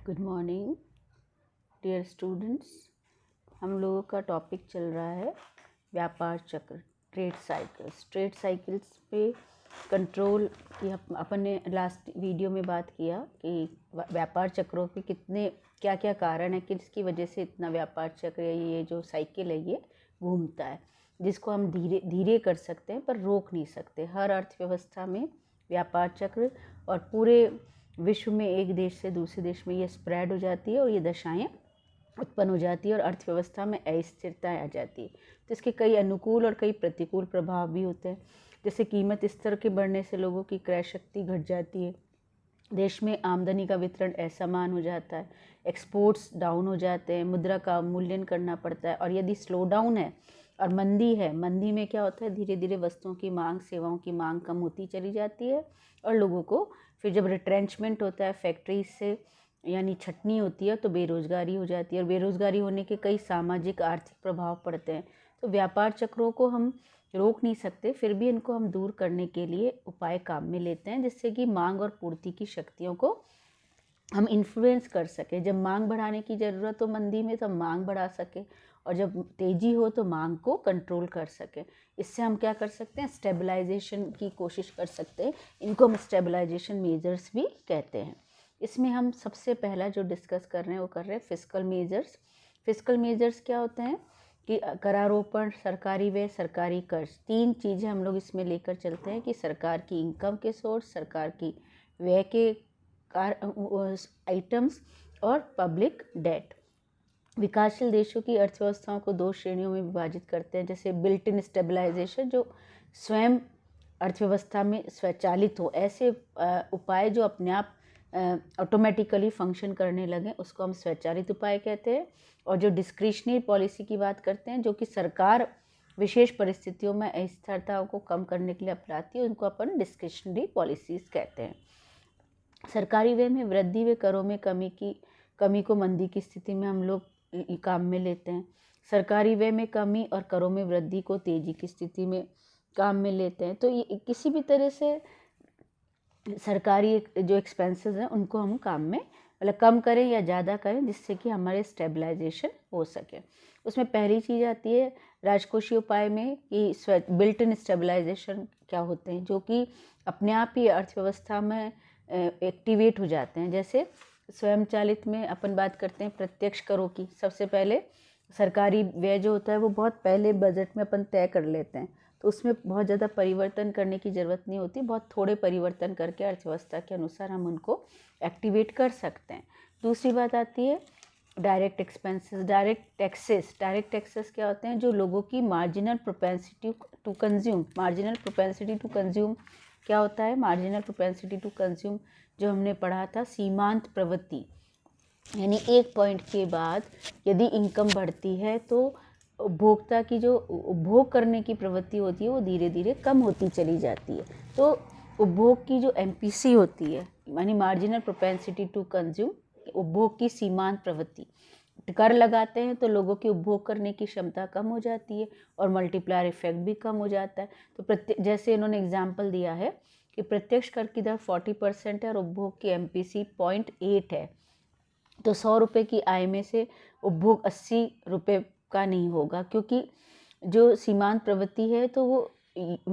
Good morning dear students. हम लोगों का टॉपिक चल रहा है व्यापार चक्र, ट्रेड साइकिल्स पे कंट्रोल की। अपन ने लास्ट वीडियो में बात किया कि व्यापार चक्रों पे कितने क्या क्या कारण है, किसकी वजह से इतना व्यापार चक्र ये जो साइकिल है ये घूमता है, जिसको हम धीरे धीरे कर सकते हैं पर रोक नहीं सकते। हर अर्थव्यवस्था में व्यापार चक्र और पूरे विश्व में एक देश से दूसरे देश में ये स्प्रेड हो जाती है और ये दशाएं उत्पन्न हो जाती है और अर्थव्यवस्था में अस्थिरता आ जाती है। तो इसके कई अनुकूल और कई प्रतिकूल प्रभाव भी होते हैं। जैसे कीमत स्तर के बढ़ने से लोगों की क्रय शक्ति घट जाती है, देश में आमदनी का वितरण असमान हो जाता है, एक्सपोर्ट्स डाउन हो जाते हैं, मुद्रा का अवमूल्यन करना पड़ता है। और यदि स्लो डाउन है और मंदी है, मंदी में क्या होता है, धीरे धीरे वस्तुओं की मांग, सेवाओं की मांग कम होती चली जाती है और लोगों को फिर जब रिट्रेंचमेंट होता है फैक्ट्रीज से, यानी छटनी होती है, तो बेरोज़गारी हो जाती है और बेरोज़गारी होने के कई सामाजिक आर्थिक प्रभाव पड़ते हैं। तो व्यापार चक्रों को हम रोक नहीं सकते, फिर भी इनको हम दूर करने के लिए उपाय काम में लेते हैं, जिससे कि मांग और पूर्ति की शक्तियों को हम इन्फ्लुएंस कर सकें। जब मांग बढ़ाने की ज़रूरत हो मंदी में, तो मांग बढ़ा सके, और जब तेज़ी हो तो मांग को कंट्रोल कर सके। इससे हम क्या कर सकते हैं, स्टेबलाइजेशन की कोशिश कर सकते हैं। इनको हम स्टेबलाइजेशन मेजर्स भी कहते हैं। इसमें हम सबसे पहला जो डिस्कस कर रहे हैं वो कर रहे हैं फिस्कल मेजर्स। फिस्कल मेजर्स क्या होते हैं कि करारोपण, सरकारी व्यय, सरकारी कर्ज, तीन चीज़ें हम लोग इसमें लेकर चलते हैं कि सरकार की इनकम के सोर्स, सरकार की व्यय के आइटम्स और पब्लिक डेट। विकासशील देशों की अर्थव्यवस्थाओं को दो श्रेणियों में विभाजित करते हैं। जैसे बिल्ट इन स्टेबलाइजेशन, जो स्वयं अर्थव्यवस्था में स्वचालित हो, ऐसे उपाय जो अपने आप ऑटोमेटिकली फंक्शन करने लगे, उसको हम स्वचालित उपाय कहते हैं। और जो डिस्क्रिशनरी पॉलिसी की बात करते हैं, जो कि सरकार विशेष परिस्थितियों में अस्थिरताओं को कम करने के लिए अपनाती है, उनको अपन डिस्क्रिशनरी पॉलिसीज़ कहते हैं। सरकारी व्यय में वृद्धि व करों में कमी को मंदी की स्थिति में हम लोग काम में लेते हैं। सरकारी व्यय में कमी और करों में वृद्धि को तेजी की स्थिति में काम में लेते हैं। तो ये किसी भी तरह से सरकारी जो एक्सपेंसेस हैं उनको हम काम में मतलब कम करें या ज़्यादा करें, जिससे कि हमारे स्टेबलाइजेशन हो सके। उसमें पहली चीज़ आती है राजकोषीय उपाय में कि बिल्ट इन स्टेबलाइजेशन क्या होते हैं, जो कि अपने आप ही अर्थव्यवस्था में एक्टिवेट हो जाते हैं। जैसे स्वयंचालित में अपन बात करते हैं प्रत्यक्ष करों की। सबसे पहले सरकारी व्यय जो होता है वो बहुत पहले बजट में अपन तय कर लेते हैं, तो उसमें बहुत ज़्यादा परिवर्तन करने की ज़रूरत नहीं होती। बहुत थोड़े परिवर्तन करके अर्थव्यवस्था के अनुसार हम उनको एक्टिवेट कर सकते हैं। दूसरी बात आती है डायरेक्ट एक्सपेंसेस, डायरेक्ट टैक्सेस क्या होते हैं, जो लोगों की मार्जिनल प्रोपेंसिटी टू कंज्यूम क्या होता है, मार्जिनल प्रोपेंसिटी टू कंज्यूम जो हमने पढ़ा था, सीमांत प्रवृत्ति, यानी एक पॉइंट के बाद यदि इनकम बढ़ती है तो उपभोक्ता की जो उपभोग करने की प्रवृत्ति होती है वो धीरे धीरे कम होती चली जाती है। तो उपभोग की जो MPC होती है, यानी मार्जिनल प्रोपेंसिटी टू कंज्यूम, उपभोग की सीमांत प्रवृत्ति, कर लगाते हैं तो लोगों की उपभोग करने की क्षमता कम हो जाती है और मल्टीप्लायर इफेक्ट भी कम हो जाता है। तो जैसे इन्होंने एग्जाम्पल दिया है कि प्रत्यक्ष कर की दर 40% है और उपभोग की MPC 0.8 है, तो 100 रुपये की आय में से उपभोग 80 रुपये का नहीं होगा, क्योंकि जो सीमांत प्रवृत्ति है तो वो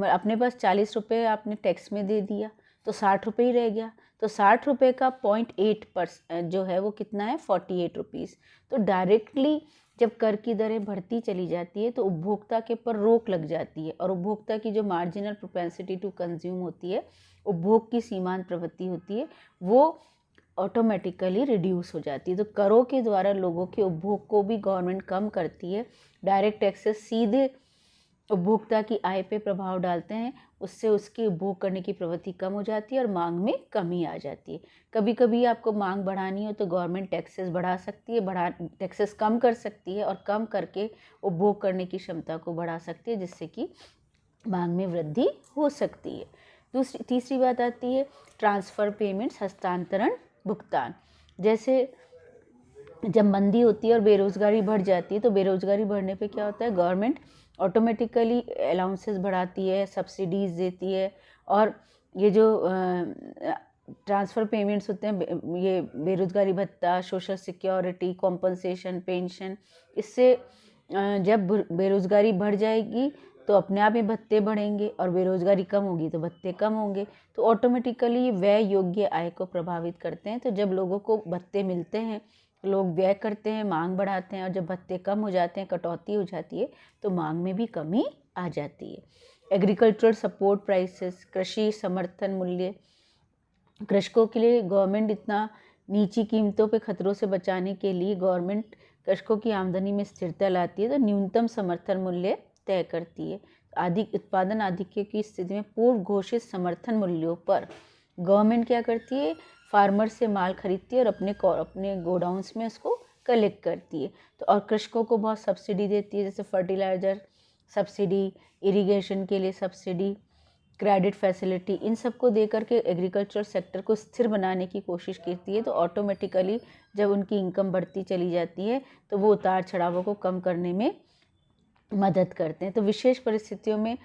अपने पास 40 रुपये आपने टैक्स में दे दिया तो 60 रुपये ही रह गया। तो 60 रुपये का 0.8% जो है वो कितना है, 48 रुपीज़। तो डायरेक्टली जब कर की दरें बढ़ती चली जाती है तो उपभोक्ता के पर रोक लग जाती है और उपभोक्ता की जो मार्जिनल प्रोपेंसिटी टू कंज्यूम होती है, उपभोग की सीमांत प्रवृत्ति होती है, वो ऑटोमेटिकली रिड्यूस हो जाती है। तो करों के द्वारा लोगों के उपभोग को भी गवर्नमेंट कम करती है। डायरेक्ट टैक्सेस सीधे उपभोक्ता की आय पे प्रभाव डालते हैं, उससे उसकी उपभोग करने की प्रवृत्ति कम हो जाती है और मांग में कमी आ जाती है। कभी कभी आपको मांग बढ़ानी हो तो गवर्नमेंट टैक्सेस बढ़ा सकती है, टैक्सेस कम कर सकती है और कम करके उपभोग करने की क्षमता को बढ़ा सकती है, जिससे कि मांग में वृद्धि हो सकती है। तीसरी बात आती है ट्रांसफ़र पेमेंट्स, हस्तांतरण भुगतान। जैसे जब मंदी होती है और बेरोज़गारी बढ़ जाती है, तो बेरोज़गारी बढ़ने पे क्या होता है, गवर्नमेंट ऑटोमेटिकली अलाउंसेस बढ़ाती है, सब्सिडीज़ देती है और ये जो ट्रांसफ़र पेमेंट्स होते हैं, ये बेरोज़गारी भत्ता, सोशल सिक्योरिटी, कॉम्पनसेशन, पेंशन, इससे जब बेरोज़गारी बढ़ जाएगी तो अपने आप ही भत्ते बढ़ेंगे और बेरोज़गारी कम होगी तो भत्ते कम होंगे, तो ऑटोमेटिकली व्यय योग्य आय को प्रभावित करते हैं। तो जब लोगों को भत्ते मिलते हैं, लोग व्यय करते हैं, मांग बढ़ाते हैं, और जब भत्ते कम हो जाते हैं, कटौती हो जाती है, तो मांग में भी कमी आ जाती है। एग्रीकल्चरल सपोर्ट प्राइसेस, कृषि समर्थन मूल्य, कृषकों के लिए गवर्नमेंट इतना नीची कीमतों पे खतरों से बचाने के लिए गवर्नमेंट कृषकों की आमदनी में स्थिरता लाती है, तो न्यूनतम समर्थन मूल्य तय करती है। उत्पादन आधिक्य की स्थिति में पूर्व घोषित समर्थन मूल्यों पर गवर्नमेंट क्या करती है, फार्मर से माल खरीदती है और अपने गोडाउंस में उसको कलेक्ट करती है। तो और कृषकों को बहुत सब्सिडी देती है, जैसे फर्टिलाइज़र सब्सिडी, इरिगेशन के लिए सब्सिडी, क्रेडिट फैसिलिटी, इन सब को दे करके एग्रीकल्चर सेक्टर को स्थिर बनाने की कोशिश करती है। तो ऑटोमेटिकली जब उनकी इनकम बढ़ती चली जाती है तो वो उतार चढ़ावों को कम करने में मदद करते हैं। तो विशेष परिस्थितियों में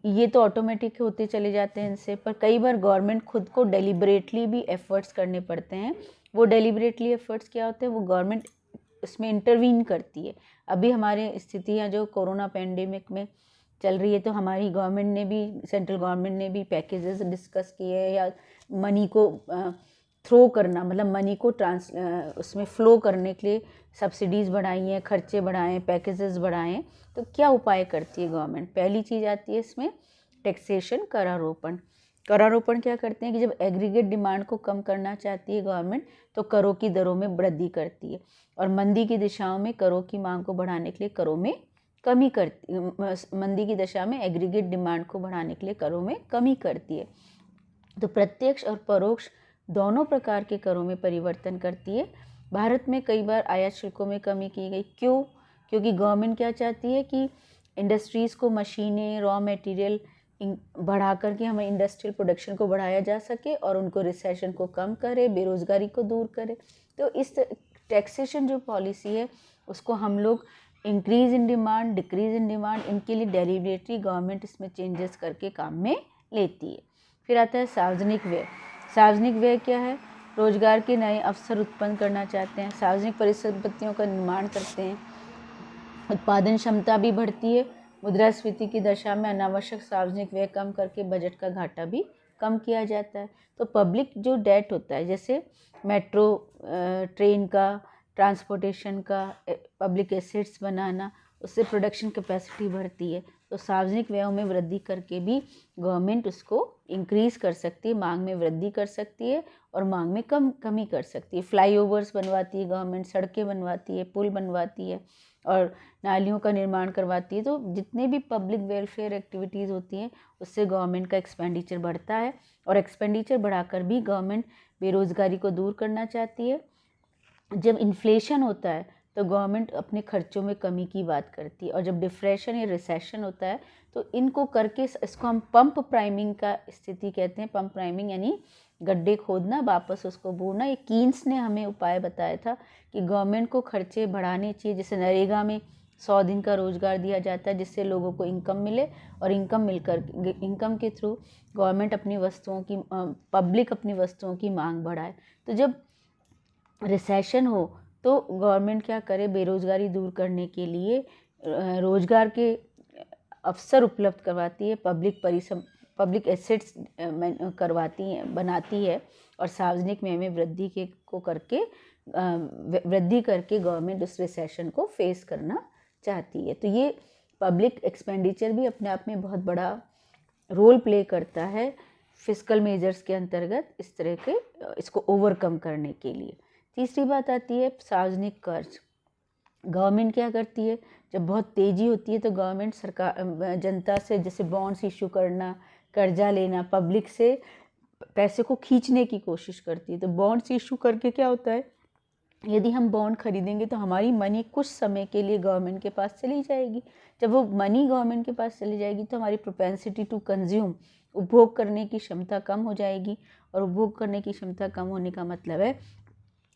ये तो ऑटोमेटिक होते चले जाते हैं इनसे, पर कई बार गवर्नमेंट खुद को डेलिबरेटली भी एफर्ट्स करने पड़ते हैं। वो डेलिबरेटली एफर्ट्स क्या होते हैं, वो गवर्नमेंट इसमें इंटरवीन करती है। अभी हमारे स्थितियाँ जो कोरोना पेंडेमिक में चल रही है, तो हमारी गवर्नमेंट ने भी, सेंट्रल गवर्नमेंट ने भी पैकेजेस डिस्कस किए हैं, या मनी को थ्रो करना, मतलब मनी को उसमें फ़्लो करने के लिए सब्सिडीज़ बढ़ाई हैं, खर्चे बढ़ाएँ, पैकेजेस बढ़ाएँ। तो क्या उपाय करती है गवर्नमेंट? पहली चीज़ आती है इसमें टैक्सेशन, करारोपण। करारोपण क्या करते हैं कि जब एग्रीगेट डिमांड को कम करना चाहती है गवर्नमेंट, तो करों की दरों में वृद्धि करती है, और मंदी की दिशाओं में करों की मांग को बढ़ाने के लिए करों में कमी करती, मंदी की दशा में एग्रीगेट डिमांड को बढ़ाने के लिए करों में कमी करती है। तो प्रत्यक्ष और परोक्ष दोनों प्रकार के करों में परिवर्तन करती है। भारत में कई बार आयात शुल्कों में कमी की गई। क्यों? क्योंकि गवर्नमेंट क्या चाहती है कि इंडस्ट्रीज़ को मशीनें, रॉ मटेरियल बढ़ा करके हमें इंडस्ट्रियल प्रोडक्शन को बढ़ाया जा सके और उनको रिसेशन को कम करे, बेरोज़गारी को दूर करे। तो इस टैक्सेशन जो पॉलिसी है उसको हम लोग increase in demand, decrease in demand, इनके लिए डेलिबरेटली गवर्नमेंट इसमें चेंजेस करके काम में लेती है। फिर आता है सार्वजनिक व्यय। सार्वजनिक व्यय क्या है? रोजगार के नए अवसर उत्पन्न करना चाहते हैं, सार्वजनिक परिसंपत्तियों का निर्माण करते हैं, उत्पादन क्षमता भी बढ़ती है। मुद्रास्फीति की दशा में अनावश्यक सार्वजनिक व्यय कम करके बजट का घाटा भी कम किया जाता है। तो पब्लिक जो डेट होता है, जैसे मेट्रो ट्रेन का, ट्रांसपोर्टेशन का, पब्लिक एसेट्स बनाना, उससे प्रोडक्शन कैपेसिटी बढ़ती है। तो सार्वजनिक व्ययों में वृद्धि करके भी गवर्नमेंट उसको इंक्रीज़ कर सकती है, मांग में वृद्धि कर सकती है और मांग में कमी कर सकती है। फ्लाईओवर्स बनवाती है गवर्नमेंट, सड़कें बनवाती है, पुल बनवाती है और नालियों का निर्माण करवाती है। तो जितने भी पब्लिक वेलफेयर एक्टिविटीज़ होती हैं उससे गवर्नमेंट का एक्सपेंडिचर बढ़ता है, और एक्सपेंडिचर बढ़ाकर भी गवर्नमेंट बेरोज़गारी को दूर करना चाहती है। जब इन्फ्लेशन होता है तो गवर्नमेंट अपने खर्चों में कमी की बात करती है, और जब डिफ्रेशन या रिसेशन होता है तो इनको करके, इसको हम पंप प्राइमिंग का स्थिति कहते हैं। पंप प्राइमिंग यानी गड्ढे खोदना, वापस उसको बोरना। ये कीन्स ने हमें उपाय बताया था कि गवर्नमेंट को खर्चे बढ़ाने चाहिए। जैसे नरेगा में 100 दिन का रोज़गार दिया जाता है जिससे लोगों को इनकम मिले, और इनकम के थ्रू गवर्नमेंट अपनी वस्तुओं की, पब्लिक अपनी वस्तुओं की मांग बढ़ाए। तो जब रिसेशन हो तो गवर्नमेंट क्या करे, बेरोज़गारी दूर करने के लिए रोज़गार के अवसर उपलब्ध करवाती है, पब्लिक एसेट्स करवाती है, बनाती है, और सार्वजनिक व्यय में वृद्धि करके गवर्नमेंट उस रिसेशन को फेस करना चाहती है। तो ये पब्लिक एक्सपेंडिचर भी अपने आप में बहुत बड़ा रोल प्ले करता है फिस्कल मेजर्स के अंतर्गत, इस तरह के इसको ओवरकम करने के लिए। तीसरी बात आती है सार्वजनिक कर्ज। गवर्नमेंट क्या करती है, जब बहुत तेज़ी होती है तो गवर्नमेंट जनता से, जैसे बॉन्ड्स इशू करना, कर्जा लेना, पब्लिक से पैसे को खींचने की कोशिश करती है। तो बॉन्ड्स इशू करके क्या होता है, यदि हम बॉन्ड खरीदेंगे तो हमारी मनी कुछ समय के लिए गवर्नमेंट के पास चली जाएगी। जब वो मनी गवर्नमेंट के पास चली जाएगी तो हमारी प्रोपेंसिटी टू कंज्यूम, उपभोग करने की क्षमता कम हो जाएगी, और उपभोग करने की क्षमता कम होने का मतलब है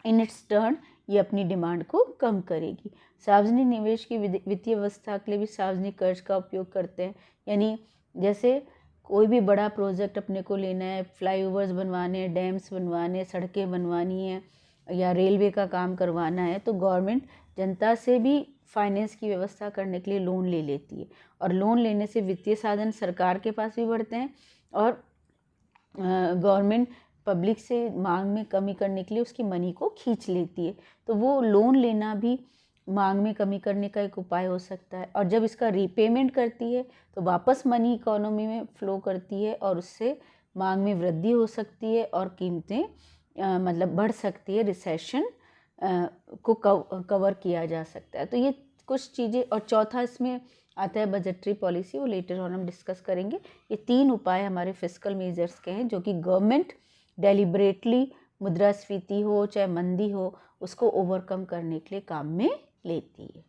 इन इट्स टर्न ये अपनी डिमांड को कम करेगी। सार्वजनिक निवेश की वित्तीय व्यवस्था के लिए भी सार्वजनिक कर्ज का उपयोग करते हैं। यानी जैसे कोई भी बड़ा प्रोजेक्ट अपने को लेना है, फ्लाईओवर्स बनवाने हैं, डैम्स बनवाने हैं, सड़कें बनवानी है या रेलवे का काम करवाना है, तो गवर्नमेंट जनता से भी फाइनेंस की व्यवस्था करने के लिए लोन ले लेती है। और लोन लेने से वित्तीय साधन सरकार के पास भी बढ़ते हैं और गवर्नमेंट पब्लिक से मांग में कमी करने के लिए उसकी मनी को खींच लेती है। तो वो लोन लेना भी मांग में कमी करने का एक उपाय हो सकता है। और जब इसका रीपेमेंट करती है तो वापस मनी इकोनॉमी में फ्लो करती है और उससे मांग में वृद्धि हो सकती है और कीमतें मतलब बढ़ सकती है, रिसेशन को कवर किया जा सकता है। तो ये कुछ चीज़ें। और चौथा इसमें आता है बजटरी पॉलिसी, वो लेटर ऑन हम डिस्कस करेंगे। ये 3 उपाय हमारे फिस्कल मेजर्स के हैं जो कि गवर्नमेंट डेलिबरेटली मुद्रास्फीति हो चाहे मंदी हो उसको ओवरकम करने के लिए काम में लेती है।